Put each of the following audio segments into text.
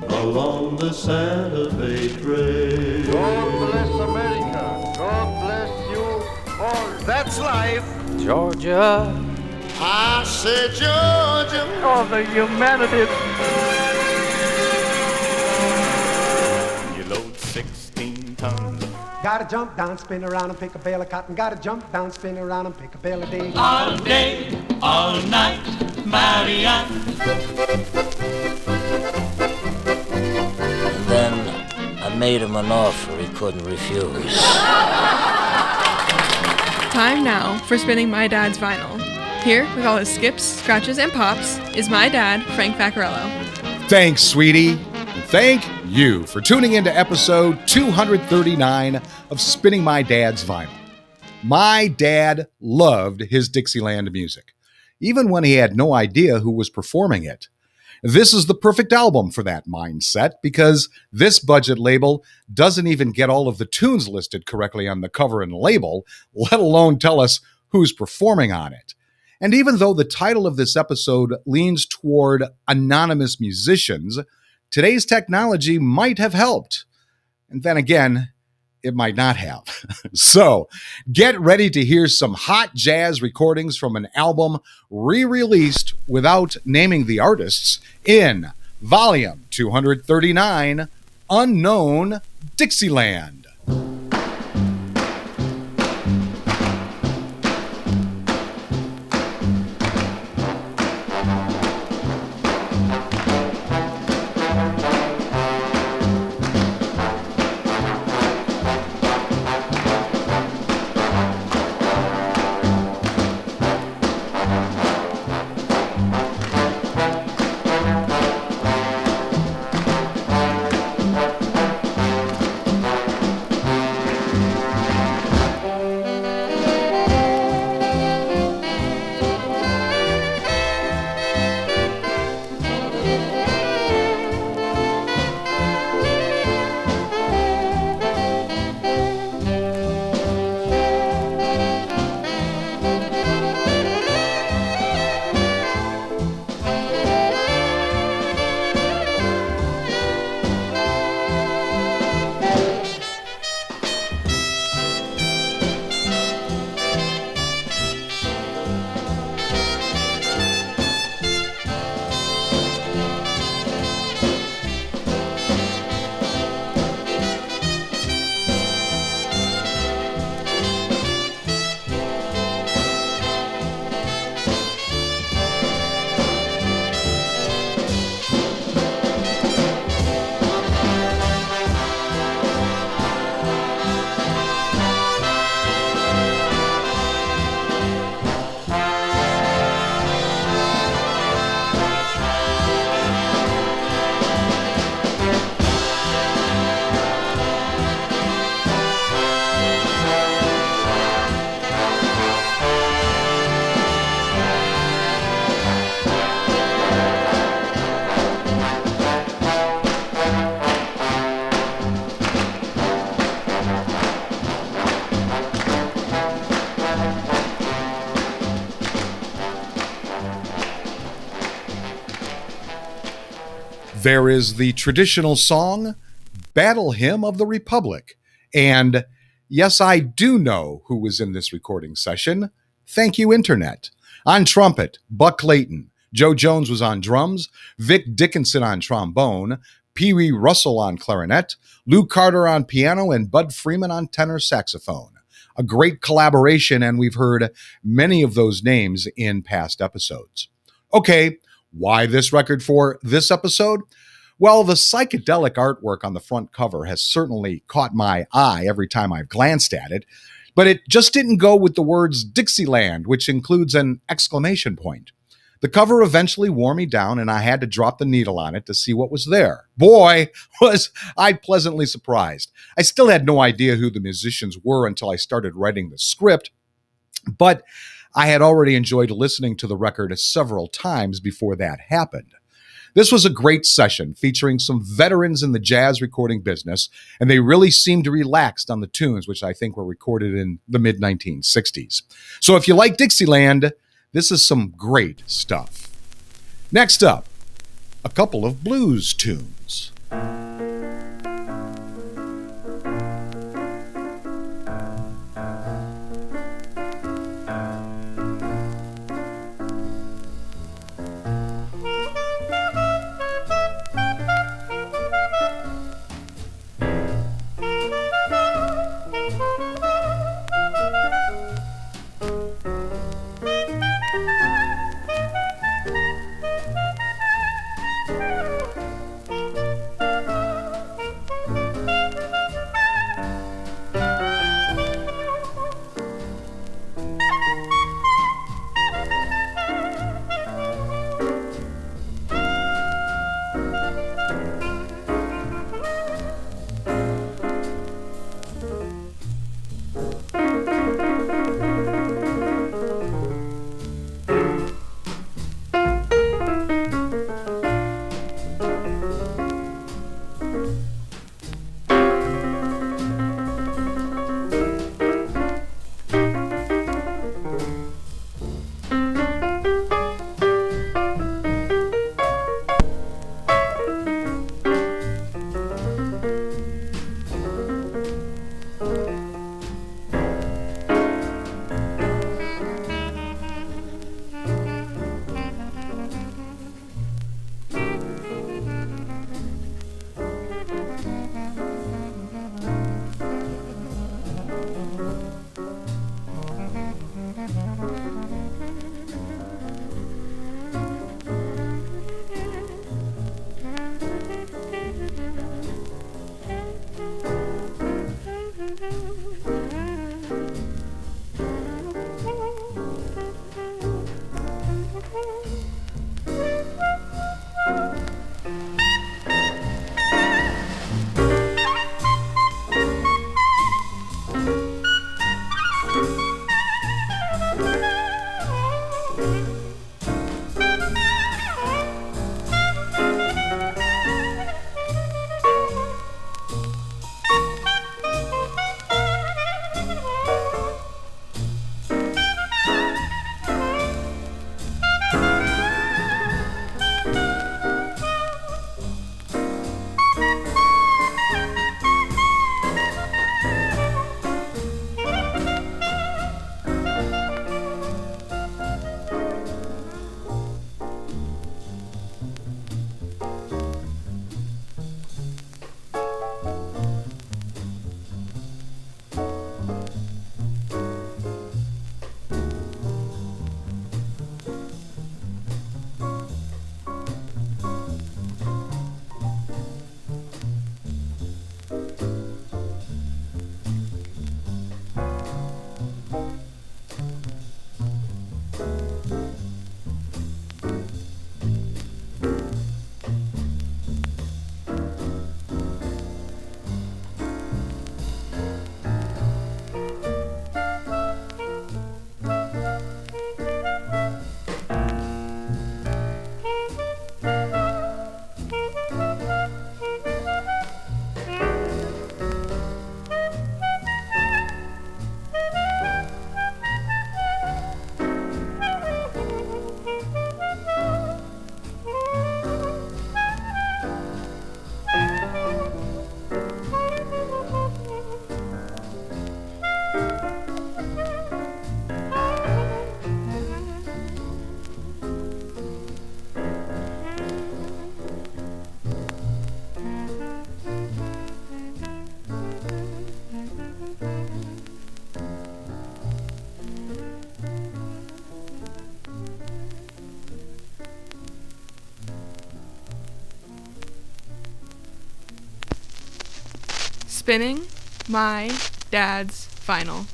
Along the Santa Fe Trail. God bless America. God bless you all. That's life. Georgia. I said Georgia. Oh, the humanity. You load 16 tons. Gotta jump down, spin around and pick a bale of cotton. Gotta jump down, spin around and pick a bale of day. All day, all night, Marianne. And then I made him an offer he couldn't refuse. Time now for spinning my dad's vinyl. Here, with all his skips, scratches, and pops, is my dad, Frank Vaccarello. Thanks, sweetie. And thank you for tuning into episode 239 of Spinning My Dad's Vinyl. My dad loved his Dixieland music, even when he had no idea who was performing it. This is the perfect album for that mindset because this budget label doesn't even get all of the tunes listed correctly on the cover and label, let alone tell us who's performing on it. And even though the title of this episode leans toward anonymous musicians, today's technology might have helped. And then again, it might not have. So get ready to hear some hot jazz recordings from an album re-released without naming the artists in Volume 239, Unknown Dixieland. There is the traditional song, Battle Hymn of the Republic. And yes, I do know who was in this recording session. Thank you, Internet. On trumpet, Buck Clayton. Joe Jones was on drums, Vic Dickinson on trombone, Pee Wee Russell on clarinet, Lou Carter on piano, and Bud Freeman on tenor saxophone. A great collaboration, and we've heard many of those names in past episodes. Okay, why this record for this episode? Well, the psychedelic artwork on the front cover has certainly caught my eye every time I've glanced at it, but it just didn't go with the words Dixieland, which includes an exclamation point. The cover eventually wore me down, and I had to drop the needle on it to see what was there. Boy, was I pleasantly surprised. I still had no idea who the musicians were until I started writing the script, but I had already enjoyed listening to the record several times before that happened. This was a great session featuring some veterans in the jazz recording business, and they really seemed relaxed on the tunes, which I think were recorded in the mid-1960s. So if you like Dixieland, This is some great stuff. Next up, a couple of blues tunes. Spinning my dad's vinyl.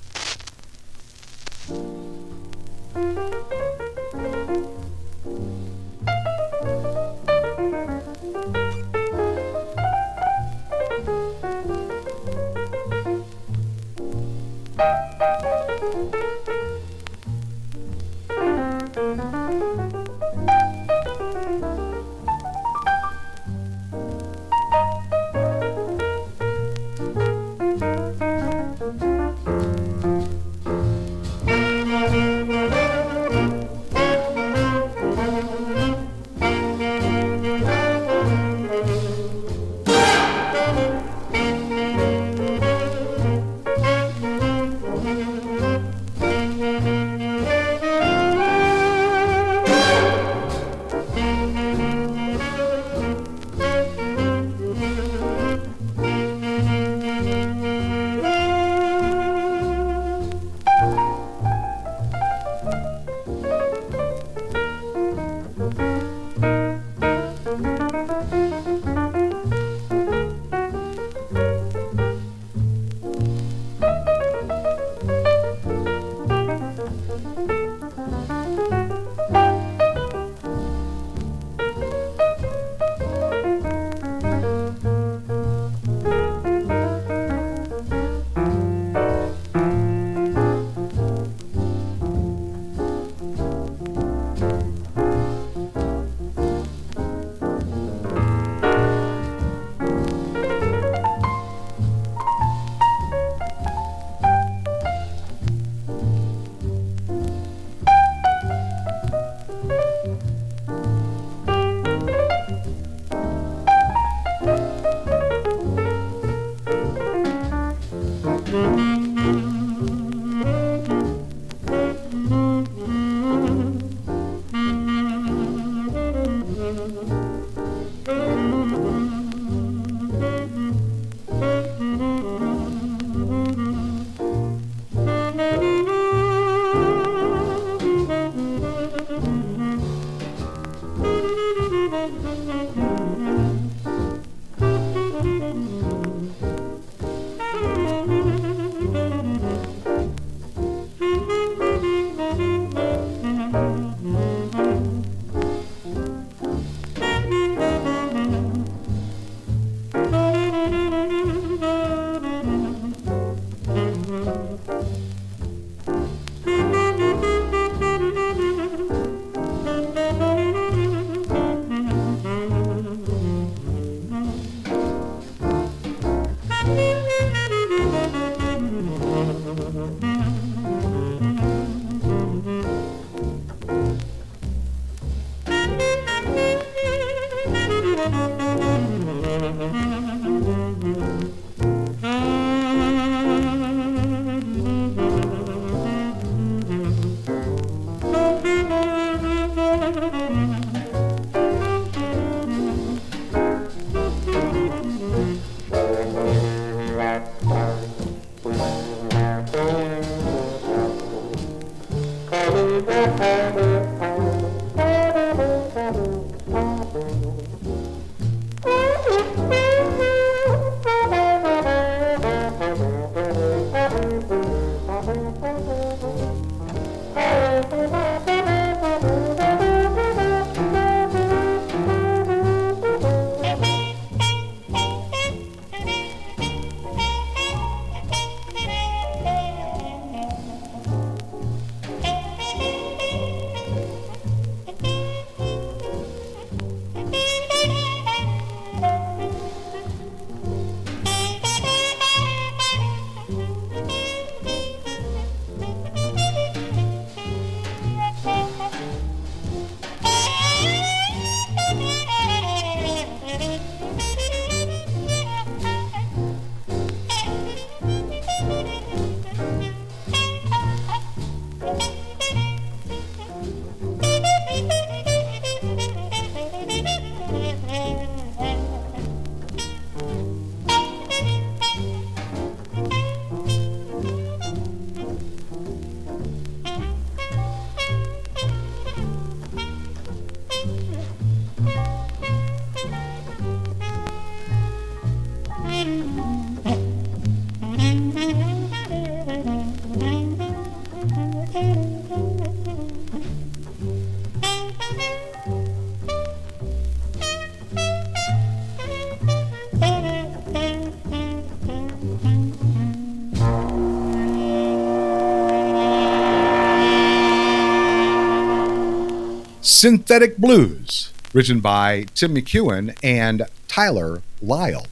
Synthetic Blues, written by Tim McEwen and Tyler Lyle.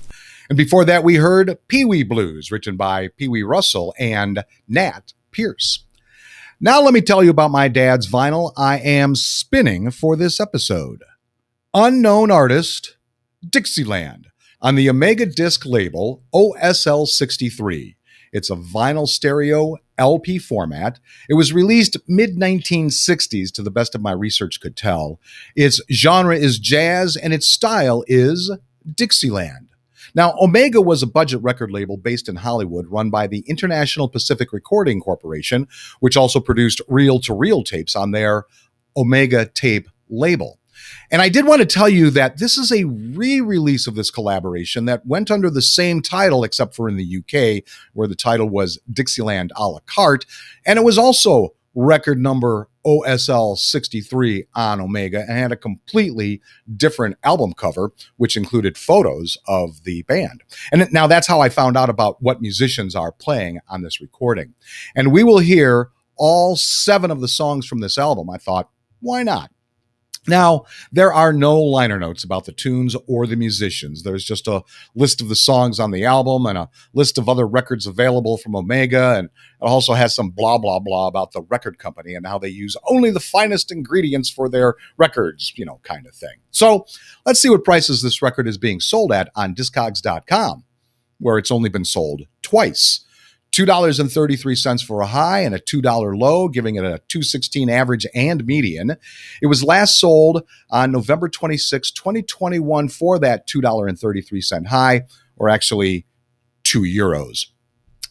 And before that, we heard Pee Wee Blues, written by Pee Wee Russell and Nat Pierce. Now let me tell you about my dad's vinyl I am spinning for this episode. Unknown artist, Dixieland, on the Omega Disc label OSL 63. It's a vinyl stereo LP format. It was released mid-1960s, to the best of my research could tell. Its genre is jazz, and its style is Dixieland. Now, Omega was a budget record label based in Hollywood, run by the International Pacific Recording Corporation, which also produced reel-to-reel tapes on their Omega tape label. And I did want to tell you that this is a re-release of this collaboration that went under the same title, except for in the UK, where the title was Dixieland a la carte. And it was also record number OSL 63 on Omega and had a completely different album cover, which included photos of the band. And now that's how I found out about what musicians are playing on this recording. And we will hear all 7 of the songs from this album. I thought, why not? Now, there are no liner notes about the tunes or the musicians. There's just a list of the songs on the album and a list of other records available from Omega, and it also has some blah, blah, blah about the record company and how they use only the finest ingredients for their records, kind of thing. So let's see what prices this record is being sold at on Discogs.com, where it's only been sold twice. $2.33 for a high and a $2 low, giving it a $2.16 average and median. It was last sold on November 26, 2021 for that $2.33 high, or actually €2.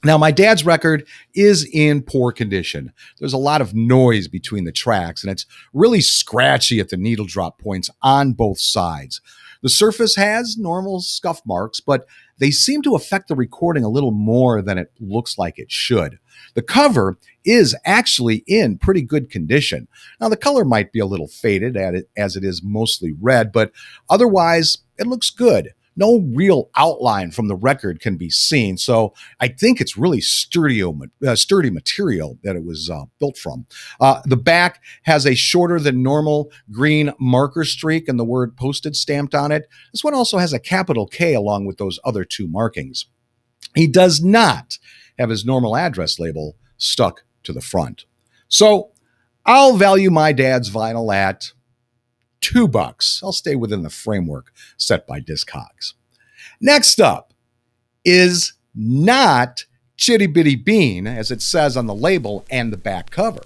Now, my dad's record is in poor condition. There's a lot of noise between the tracks, and it's really scratchy at the needle drop points on both sides. The surface has normal scuff marks, but they seem to affect the recording a little more than it looks like it should. The cover is actually in pretty good condition. Now, the color might be a little faded as it is mostly red, but otherwise, it looks good. No real outline from the record can be seen, so I think it's really sturdy material that it was built from. The back has a shorter than normal green marker streak and the word posted stamped on it. This one also has a capital K along with those other 2 markings. He does not have his normal address label stuck to the front. So I'll value my dad's vinyl at $2. I'll stay within the framework set by Discogs. Next up is not Chitty Bitty Bean, as it says on the label and the back cover.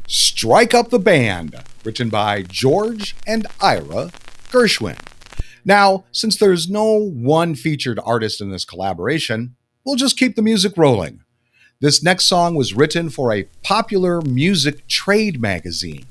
Strike Up the Band, written by George and Ira Gershwin. Now, since there's no one featured artist in this collaboration, we'll just keep the music rolling. This next song was written for a popular music trade magazine.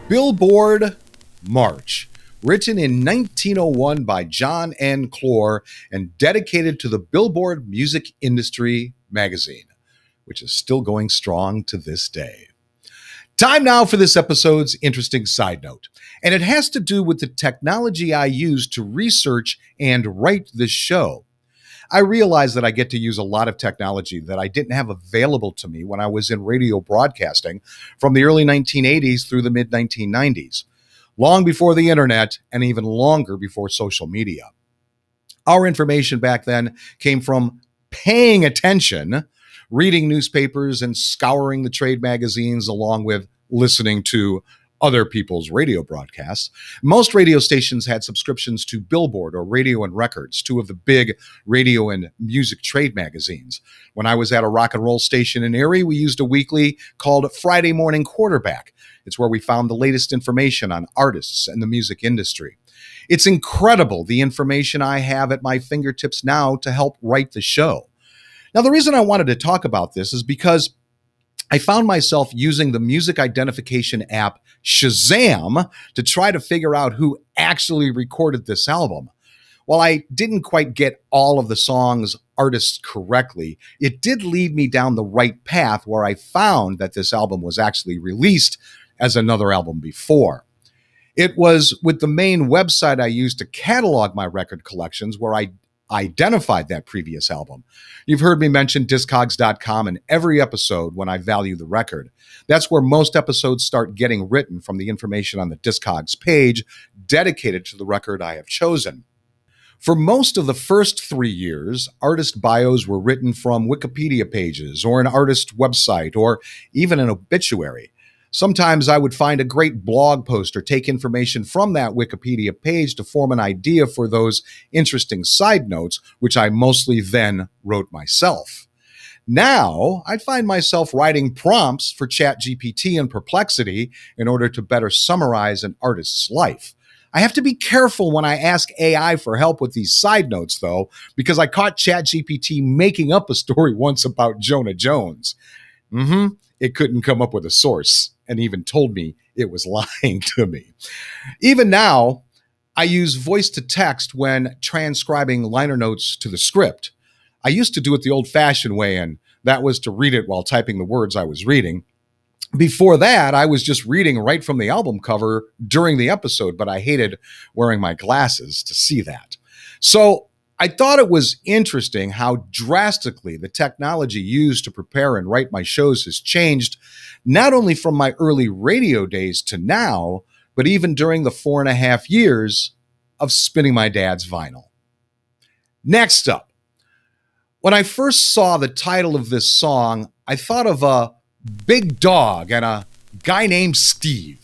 Billboard March, written in 1901 by John N. Clore and dedicated to the Billboard Music Industry magazine, which is still going strong to this day. Time now for this episode's interesting side note, and it has to do with the technology I use to research and write this show. I realize that I get to use a lot of technology that I didn't have available to me when I was in radio broadcasting from the early 1980s through the mid-1990s, long before the internet and even longer before social media. Our information back then came from paying attention, reading newspapers, and scouring the trade magazines along with listening to other people's radio broadcasts. Most radio stations had subscriptions to Billboard or Radio and Records, two of the big radio and music trade magazines. When I was at a rock and roll station in Erie, we used a weekly called Friday Morning Quarterback. It's where we found the latest information on artists and the music industry. It's incredible the information I have at my fingertips now to help write the show. Now, the reason I wanted to talk about this is because I found myself using the music identification app Shazam to try to figure out who actually recorded this album. While I didn't quite get all of the song's artists correctly, it did lead me down the right path where I found that this album was actually released as another album before. It was with the main website I used to catalog my record collections where I identified that previous album. You've heard me mention Discogs.com in every episode when I value the record. That's where most episodes start getting written, from the information on the Discogs page dedicated to the record I have chosen. For most of the first 3 years, artist bios were written from Wikipedia pages or an artist website or even an obituary. Sometimes I would find a great blog post or take information from that Wikipedia page to form an idea for those interesting side notes, which I mostly then wrote myself. Now, I'd find myself writing prompts for ChatGPT and Perplexity in order to better summarize an artist's life. I have to be careful when I ask AI for help with these side notes, though, because I caught ChatGPT making up a story once about Jonah Jones. It couldn't come up with a source and even told me it was lying to me. Even now, I use voice to text when transcribing liner notes to the script. I used to do it the old-fashioned way, and that was to read it while typing the words I was reading. Before that, I was just reading right from the album cover during the episode, but I hated wearing my glasses to see that. So I thought it was interesting how drastically the technology used to prepare and write my shows has changed, not only from my early radio days to now, but even during the 4.5 years of spinning my dad's vinyl. Next up, when I first saw the title of this song, I thought of a big dog and a guy named Steve.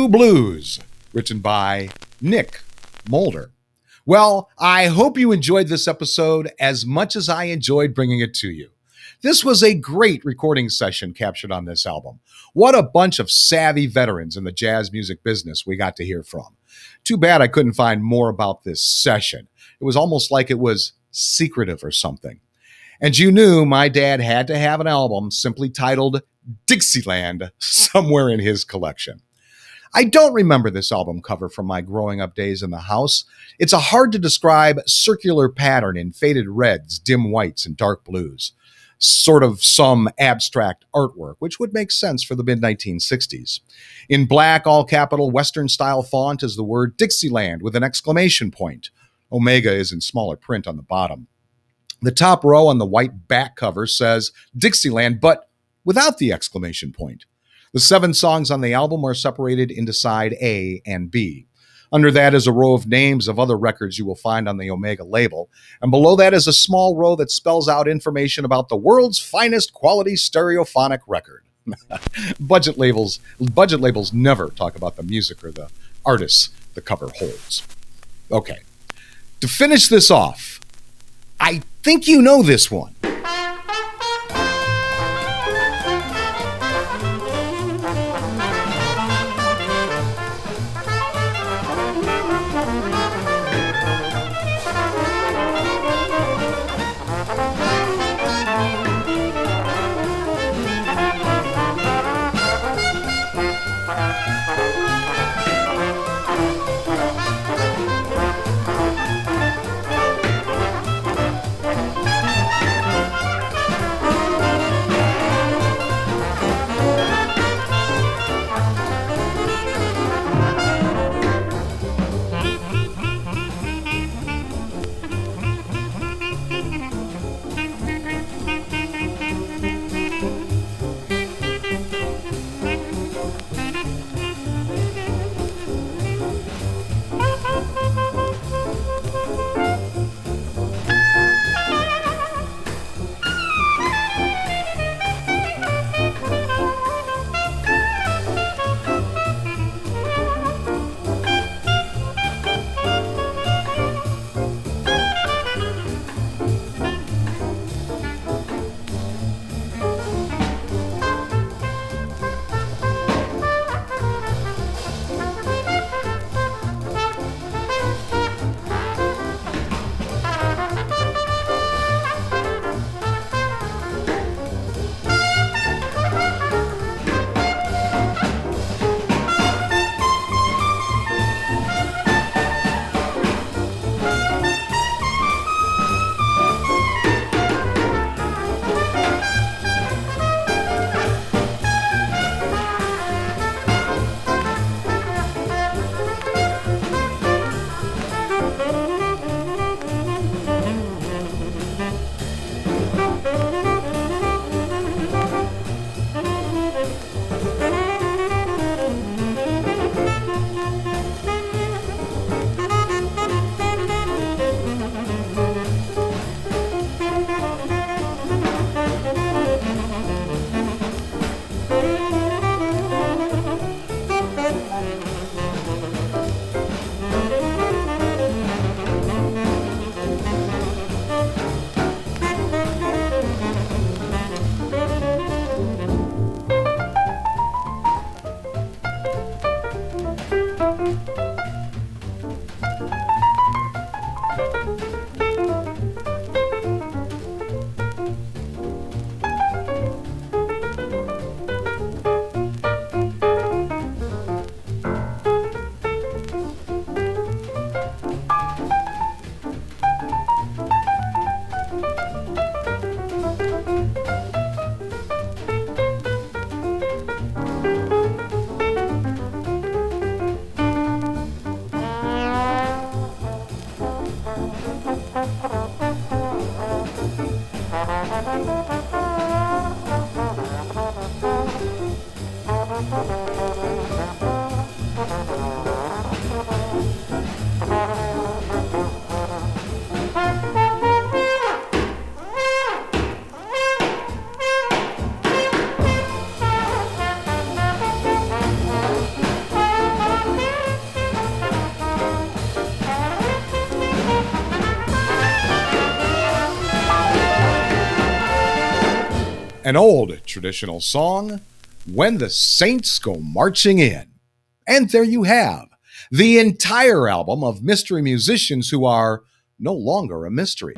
True Blues, written by Nick Mulder. Well, I hope you enjoyed this episode as much as I enjoyed bringing it to you. This was a great recording session captured on this album. What a bunch of savvy veterans in the jazz music business we got to hear from. Too bad I couldn't find more about this session. It was almost like it was secretive or something. And you knew my dad had to have an album simply titled Dixieland somewhere in his collection. I don't remember this album cover from my growing up days in the house. It's a hard to describe circular pattern in faded reds, dim whites, and dark blues. Sort of some abstract artwork, which would make sense for the mid-1960s. In black, all capital, Western-style font is the word Dixieland with an exclamation point. Omega is in smaller print on the bottom. The top row on the white back cover says Dixieland, but without the exclamation point. The 7 songs on the album are separated into side A and B. Under that is a row of names of other records you will find on the Omega label, and below that is a small row that spells out information about the world's finest quality stereophonic record. Budget labels never talk about the music or the artists the cover holds. Okay, to finish this off, I think you know this one. an old traditional song, When the Saints Go Marching In. And there you have the entire album of mystery musicians who are no longer a mystery.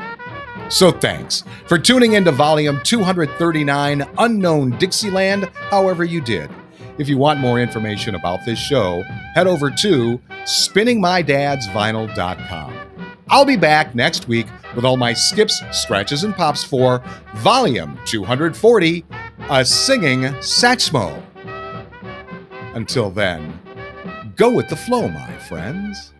So thanks for tuning into volume 239, Unknown Dixieland, however you did. If you want more information about this show, head over to spinningmydadsvinyl.com. I'll be back next week with all my skips, scratches, and pops for volume 240, A Singing Satchmo. Until then, go with the flow, my friends.